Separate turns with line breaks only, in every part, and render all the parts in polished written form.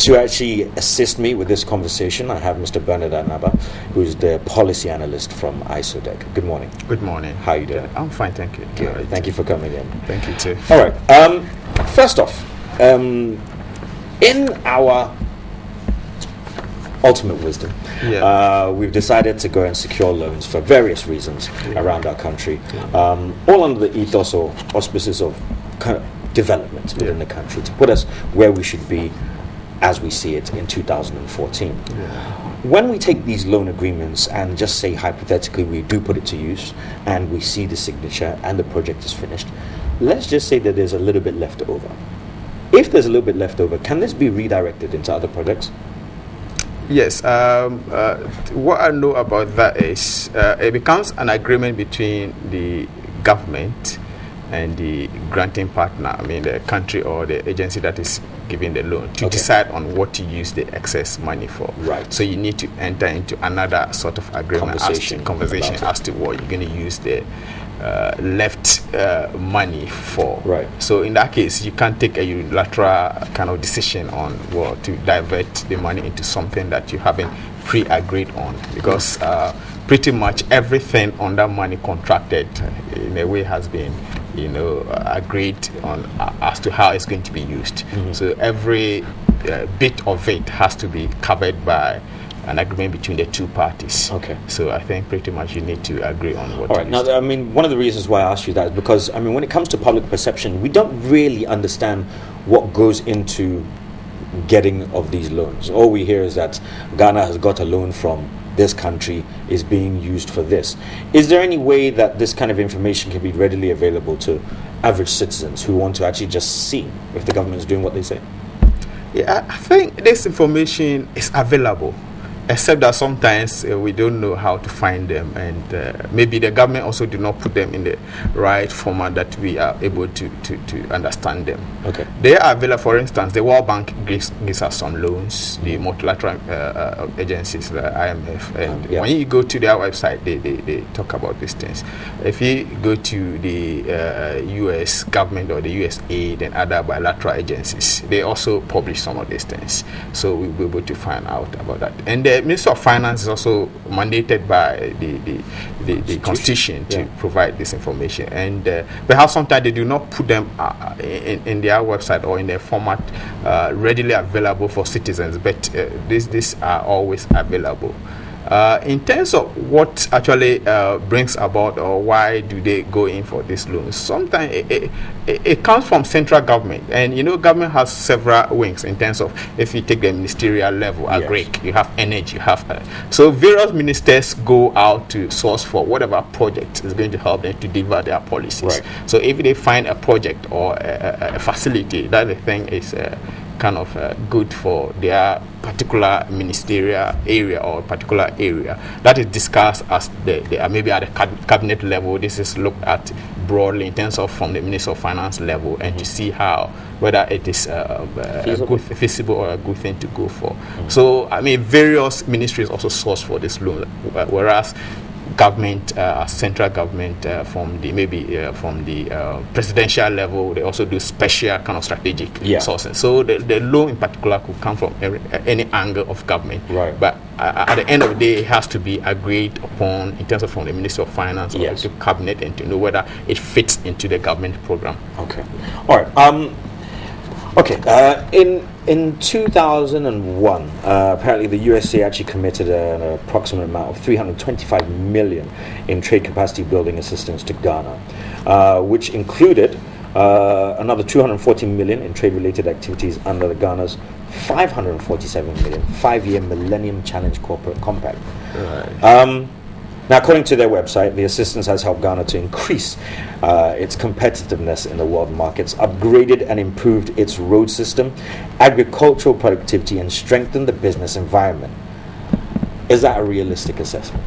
To actually assist me with this conversation, I have Mr. Bernard Anaba, who is the policy analyst from ISODEC. Good morning.
Good morning.
How are you doing?
I'm fine, thank you.
Good. Thank you for coming in.
Thank you too.
All right. First off, in our ultimate wisdom, we've decided to go and secure loans for various reasons around our country, all under the ethos or auspices of kind of development within the country to put us where we should be as we see it in 2014. When we take these loan agreements and just say hypothetically we do put it to use and we see the signature and the project is finished, let's just say that there's a little bit left over. If there's a little bit left over, can this be redirected into other projects?
Yes. What I know about that is it becomes an agreement between the government and the granting partner, I mean the country or the agency that is giving the loan, to decide on what to use the excess money for.
Right.
So you need to enter into another sort of agreement, conversation as to what you're going to use the left money for.
Right.
So in that case, you can't take a unilateral kind of decision on to divert the money into something that you haven't pre-agreed on, because pretty much everything on that money contracted in a way has been agreed on as to how it's going to be used. So every bit of it has to be covered by an agreement between the two parties.
Okay.
So I think pretty much you need to agree on what.
All right. Now, I mean, one of the reasons why I asked you that is because, I mean, when it comes to public perception, we don't really understand what goes into getting of these loans. All we hear is that Ghana has got a loan from this country, is being used for this. Is there any way that this kind of information can be readily available to average citizens who want to actually just see if the government is doing what they say?
Yeah, I think this information is available, except that sometimes we don't know how to find them, and maybe the government also did not put them in the right format that we are able to understand them.
Okay.
They are available. For instance, the World Bank gives us some loans, the multilateral agencies, the IMF, and when you go to their website, they talk about these things. If you go to the US government or the USA, then other bilateral agencies, they also publish some of these things. So we'll be able to find out about that. And the Minister of Finance is also mandated by the Constitution to provide this information, and perhaps sometimes they do not put them in their website or in their format readily available for citizens, but these are always available. In terms of what actually brings about, or why do they go in for these loans, sometimes it comes from central government, and government has several wings in terms of, if you take the ministerial level, agric, you have energy, you have so various ministers go out to source for whatever project is going to help them to deliver their policies.
Right.
So if they find a project or a facility that they think is kind of good for their particular ministerial area or particular area, that is discussed as maybe at the cabinet level. This is looked at broadly in terms of from the Minister of Finance level, and to see whether it is feasible or a good thing to go for. So I mean, various ministries also source for this loan, whereas government, central government, from the presidential level, they also do special kind of strategic sourcing. So the loan in particular could come from any angle of government.
Right.
But at the end of the day, it has to be agreed upon in terms of from the Minister of Finance or the cabinet, and to know whether it fits into the government program.
Okay. All right. Okay. In 2001, apparently the USA actually committed an approximate amount of $325 million in trade capacity building assistance to Ghana, which included another $240 million in trade-related activities under the Ghana's $547 million 5-year Millennium Challenge Corporate Compact. Right. Now, according to their website, the assistance has helped Ghana to increase its competitiveness in the world markets, upgraded and improved its road system, agricultural productivity, and strengthened the business environment. Is that a realistic assessment?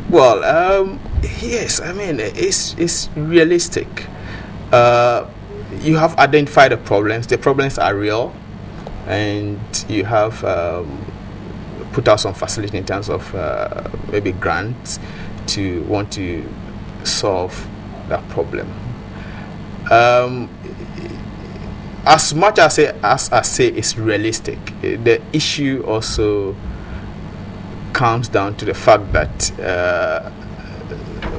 Well, yes. I mean, it's realistic. You have identified the problems. The problems are real, and you have put out some facility in terms of maybe grants to want to solve that problem. as much as I say it's realistic, the issue also comes down to the fact that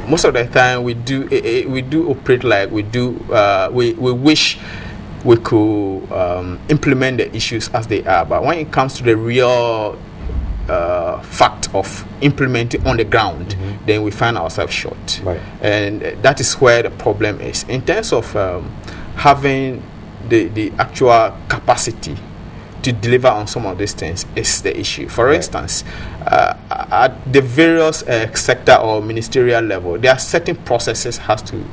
most of the time we do operate like we do. We wish we could implement the issues as they are, but when it comes to the real fact of implementing on the ground, then we find ourselves short.
Right.
And that is where the problem is. In terms of having the actual capacity to deliver on some of these things is the issue. For instance, at the various sector or ministerial level, there are certain processes has to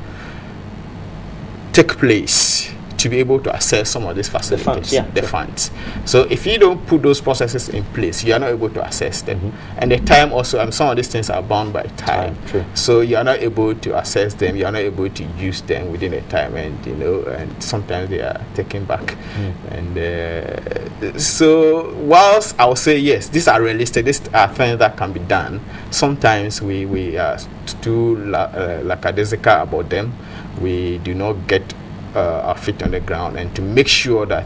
take place to be able to access some of these facilities, the funds. So if you don't put those processes in place, you are not able to access them. And the time also, some of these things are bound by time. So you are not able to access them, you are not able to use them within a time, and and sometimes they are taken back. And so whilst I would say yes, these are realistic, these are things that can be done, sometimes we too lackadaisical about them. We do not get our feet on the ground and to make sure that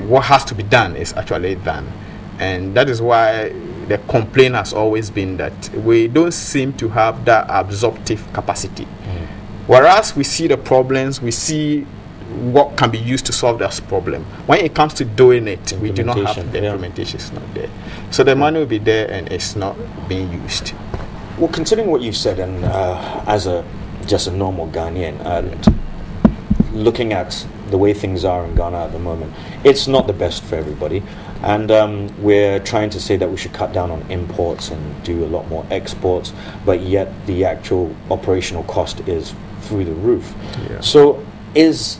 what has to be done is actually done. And that is why the complaint has always been that we don't seem to have that absorptive capacity. Whereas we see the problems, we see what can be used to solve this problem. When it comes to doing it, we do not have the implementation is not there. So the money will be there and it's not being used.
Well, considering what you've said, and as just a normal Ghanaian, and looking at the way things are in Ghana at the moment, it's not the best for everybody. And we're trying to say that we should cut down on imports and do a lot more exports, but yet the actual operational cost is through the roof. So is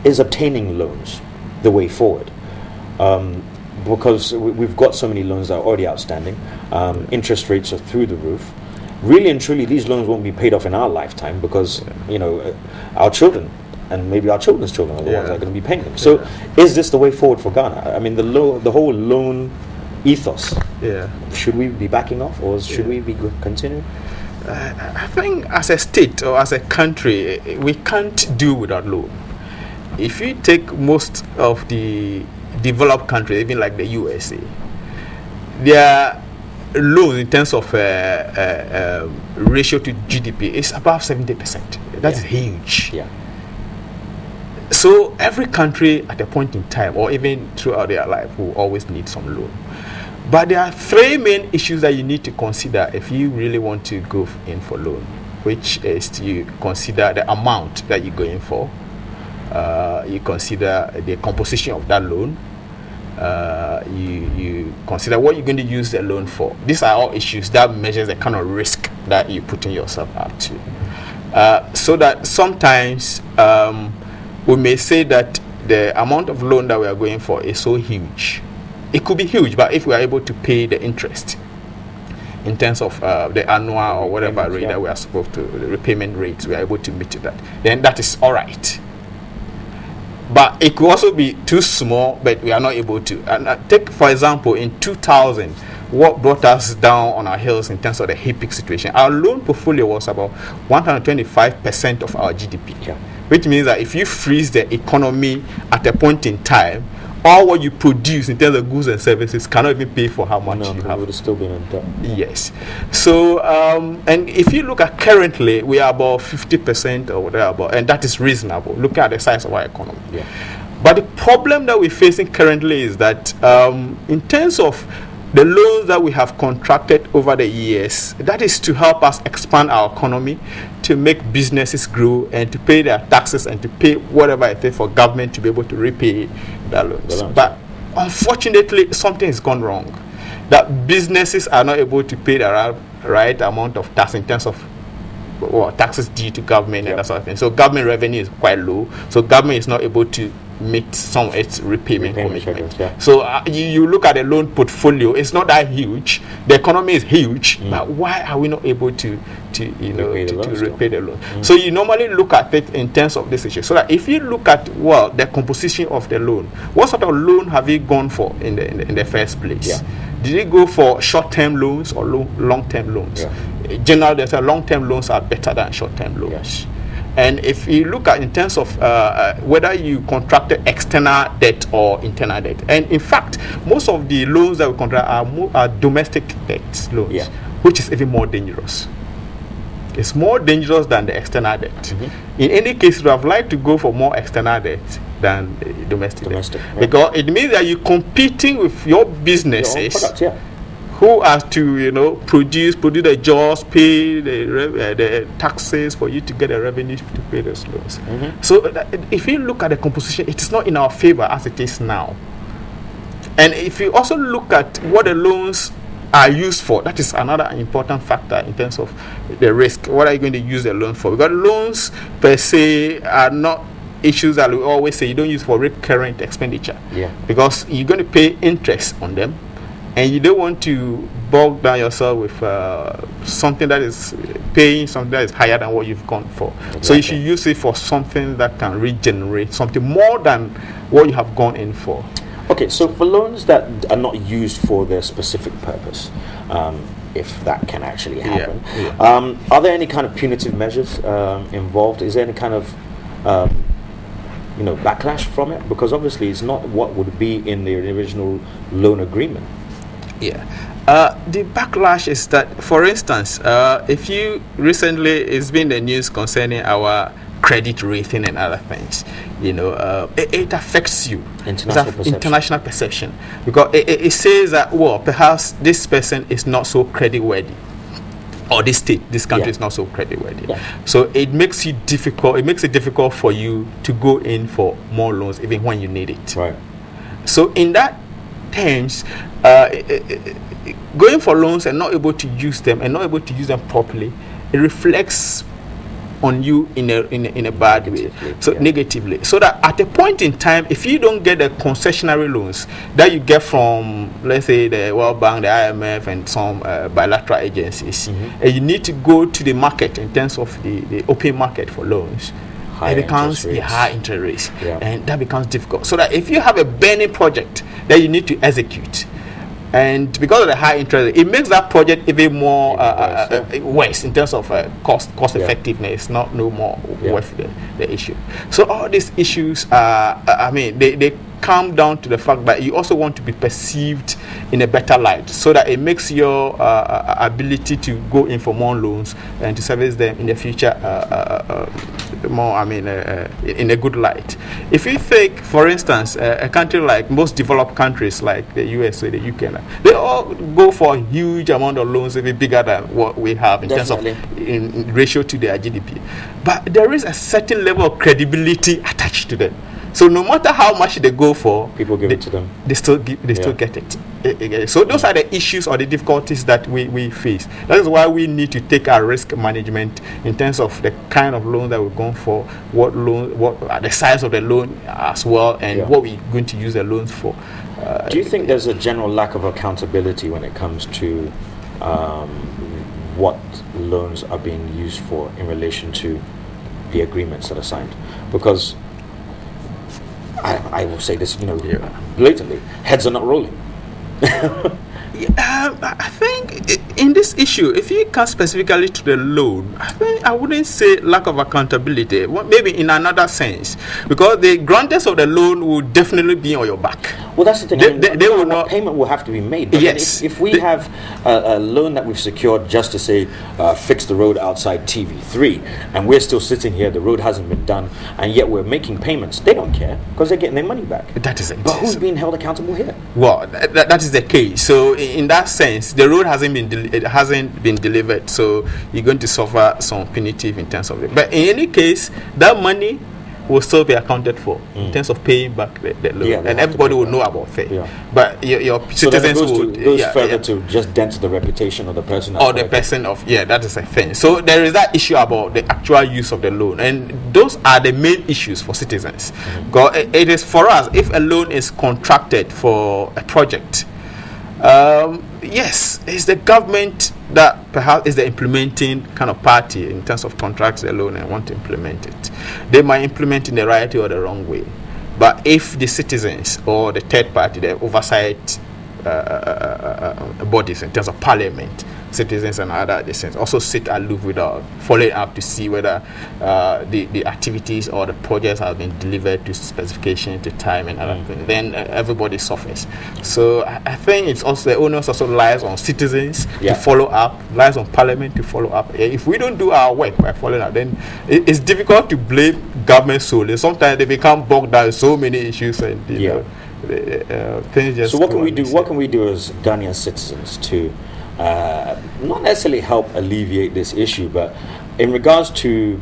obtaining loans the way forward? Because we've got so many loans that are already outstanding. Interest rates are through the roof. Really and truly, these loans won't be paid off in our lifetime because our children and maybe our children's children are the ones that are going to be paying them. So is this the way forward for Ghana? I mean, the whole loan ethos, should we be backing off, or should we be continuing?
I think as a state or as a country, we can't do without loan. If you take most of the developed countries, even like the USA, their loan in terms of ratio to GDP is above 70%. That's huge. So every country at a point in time, or even throughout their life, will always need some loan. But there are three main issues that you need to consider if you really want to go in for loan, which is to consider the amount that you go in for. You consider the composition of that loan. You consider what you're going to use the loan for. These are all issues that measures the kind of risk that you're putting yourself up to. So that sometimes we may say that the amount of loan that we are going for is so huge. It could be huge, but if we are able to pay the interest in terms of the annual or whatever rate that we are supposed to, the repayment rates, we are able to meet that, then that is all right. But it could also be too small, but we are not able to. And take, for example, in 2000, what brought us down on our heels in terms of the HIPIC situation, our loan portfolio was about 125% of our GDP, which means that if you freeze the economy at a point in time, all what you produce in terms of goods and services cannot even pay for how much you have.
Would have still been in debt.
Yes. So, and if you look at currently, we are about 50% or whatever, and that is reasonable, looking at the size of our economy. But the problem that we're facing currently is that in terms of the loans that we have contracted over the years, that is to help us expand our economy, to make businesses grow, and to pay their taxes, and to pay whatever it is for government to be able to repay their loans. But unfortunately, something has gone wrong. That businesses are not able to pay the right amount of tax in terms of taxes due to government and that sort of thing. So government revenue is quite low. So government is not able to meet some of its repayment commitment. So you look at the loan portfolio, it's not that huge. The economy is huge, but why are we not able to repay the loan? So you normally look at it in terms of this issue. So that if you look at the composition of the loan, what sort of loan have you gone for in the first place? Did you go for short-term loans or long-term loans? Generally, they say long-term loans are better than short-term loans. And if you look at in terms of whether you contracted external debt or internal debt, and in fact, most of the loans that we contract are domestic debt loans, which is even more dangerous. It's more dangerous than the external debt. In any case, you have liked to go for more external debt than domestic debt. Because it means that you're competing with your businesses,
your own product,
who has to, produce the jobs, pay the taxes for you to get the revenue to pay those loans. So if you look at the composition, it is not in our favor as it is now. And if you also look at what the loans are used for, that is another important factor in terms of the risk. What are you going to use the loan for? Because loans per se are not issues that we always say you don't use for recurrent expenditure. Because you're going to pay interest on them, and you don't want to bog down yourself with something that is paying something that is higher than what you've gone for. So you should use it for something that can regenerate, something more than what you have gone in for.
Okay, so for loans that are not used for their specific purpose, if that can actually happen, are there any kind of punitive measures involved? Is there any kind of backlash from it? Because obviously it's not what would be in the original loan agreement.
The backlash is that, for instance, if you recently, it's been the news concerning our credit rating and other things, it affects you. International perception. Because it says that, well, perhaps this person is not so creditworthy, or this country is not so creditworthy. So it makes it difficult for you to go in for more loans even when you need it. So in that terms, going for loans and not able to use them properly, it reflects on you in a bad way, negatively. So that at a point in time, if you don't get the concessionary loans that you get from, let's say, the World Bank, the IMF, and some bilateral agencies, and you need to go to the market in terms of the open market for loans, it becomes a high interest rates, and that becomes difficult. So that if you have a burning project that you need to execute, and because of the high interest, it makes that project even more worse in terms of cost effectiveness, no more worth the issue. So all these issues are, they come down to the fact that you also want to be perceived in a better light, so that it makes your ability to go in for more loans and to service them in the future more, in a good light. If you take, for instance, a country like most developed countries like the USA, the UK, they all go for a huge amount of loans, even bigger than what we have in terms of in ratio to their GDP. But there is a certain level of credibility attached to them. So no matter how much they go for,
people give it to them.
They still get it. So those are the issues or the difficulties that we face. That is why we need to take our risk management in terms of the kind of loan that we're going for, what the size of the loan as well, and what we're going to use the loans for.
Do you think there's a general lack of accountability when it comes to what loans are being used for in relation to the agreements that are signed? Because I will say this, blatantly, heads are not rolling.
I think in this issue, if you come specifically to the loan, I wouldn't say lack of accountability. Maybe in another sense, because the grantors of the loan will definitely be on your back.
Well, that's the thing. They will not. Payment will have to be made. But if we have a loan that we've secured just to say fix the road outside TV3, and we're still sitting here, the road hasn't been done, and yet we're making payments, they don't care because they're getting their money back.
That is it.
But who's being held accountable here?
Well, that is the case. So in that sense, the road hasn't been delivered, so you're going to suffer some punitive in terms of it. But in any case, that money will still be accounted for in terms of paying back the loan, and everybody will know about it. But your citizens
goes further to just dent the reputation of the person.
That is a thing. So there is that issue about the actual use of the loan, and those are the main issues for citizens. Because it is for us, if a loan is contracted for a project, yes, it's the government that perhaps is the implementing kind of party in terms of contracts the loan and want to implement it. They might implement in the right way or the wrong way. But if the citizens or the third party, the oversight bodies in terms of parliament, citizens and other citizens also sit aloof without following up to see whether the activities or the projects have been delivered to specification, to time and other things, then everybody suffers. So I think it's also, the onus also lies on citizens to follow up, lies on parliament to follow up. If we don't do our work by following up, then it's difficult to blame government solely. Sometimes they become bogged down in so many issues and you know, things just.
So what can we do? What can we do as Ghanaian citizens to not necessarily help alleviate this issue, but in regards to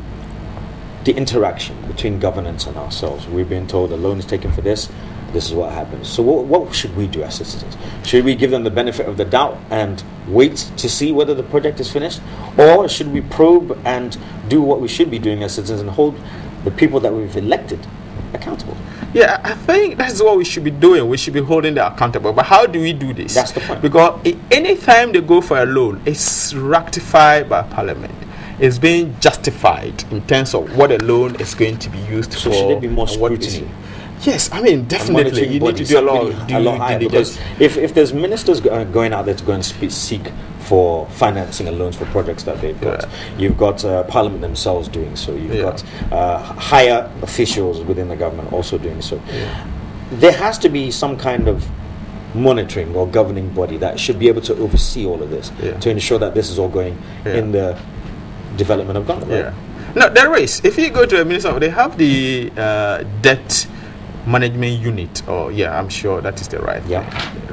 the interaction between governance and ourselves? We've been told a loan is taken for this. This is what happens. So what should we do as citizens? Should we give them the benefit of the doubt and wait to see whether the project is finished, or should we probe and do what we should be doing as citizens and hold the people that we've elected accountable?
Yeah, I think that's what we should be doing. We should be holding them accountable. But how do we do this?
That's the point.
Because anytime they go for a loan, it's ratified by Parliament. It's being justified in terms of what a loan is going to be used for.
So should there be more scrutiny?
Yes, I mean, definitely. You need to do a lot of due diligence.
If there's ministers going out there to go and seek for financing and loans for projects that they've got, you've got Parliament themselves doing so, you've got higher officials within the government also doing so. There has to be some kind of monitoring or governing body that should be able to oversee all of this to ensure that this is all going in the development of Ghana. Right?
No, there is. If you go to a minister, they have the debt management unit, or I'm sure that is the right thing,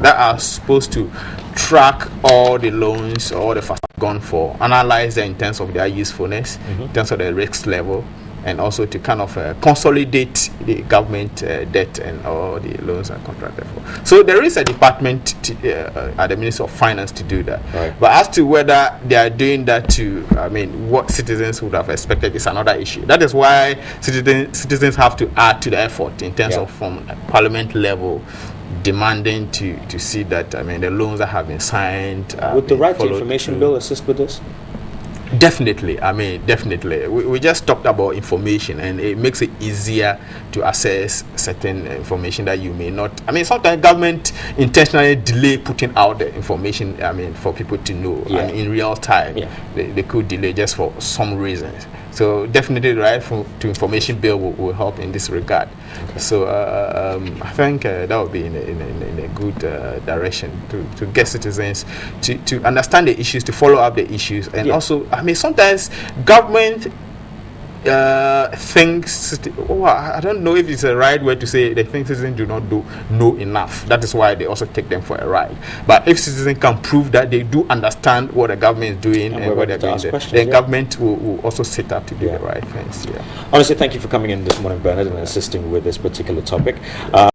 that are supposed to track all the loans, all the funds gone for, analyze them in terms of their usefulness, in terms of the risk level, and also to kind of consolidate the government debt and all the loans are contracted for. So there is a department at the Ministry of Finance to do that. Right. But as to whether they are doing that to, I mean, what citizens would have expected is another issue. That is why citizens have to add to the effort in terms of from Parliament level, demanding to see that, I mean, the loans that have been signed.
Would the Right to Information Bill assist with this?
Definitely. I mean, definitely. We just talked about information, and it makes it easier to access certain information that you may not. I mean, sometimes government intentionally delay putting out the information, I mean, for people to know. I mean, in real time. They could delay just for some reasons. So definitely the Right to Information Bill will help in this regard. Okay. So I think that would be in a good direction to get citizens to understand the issues, to follow up the issues, and also, I mean, sometimes government thinks, I don't know if it's the right way to say, they think citizens do not know enough. That is why they also take them for a ride. But if citizens can prove that they do understand what the government is doing and what they're doing, then government will also sit up to do the right things.
Honestly, thank you for coming in this morning, Bernard, and assisting with this particular topic.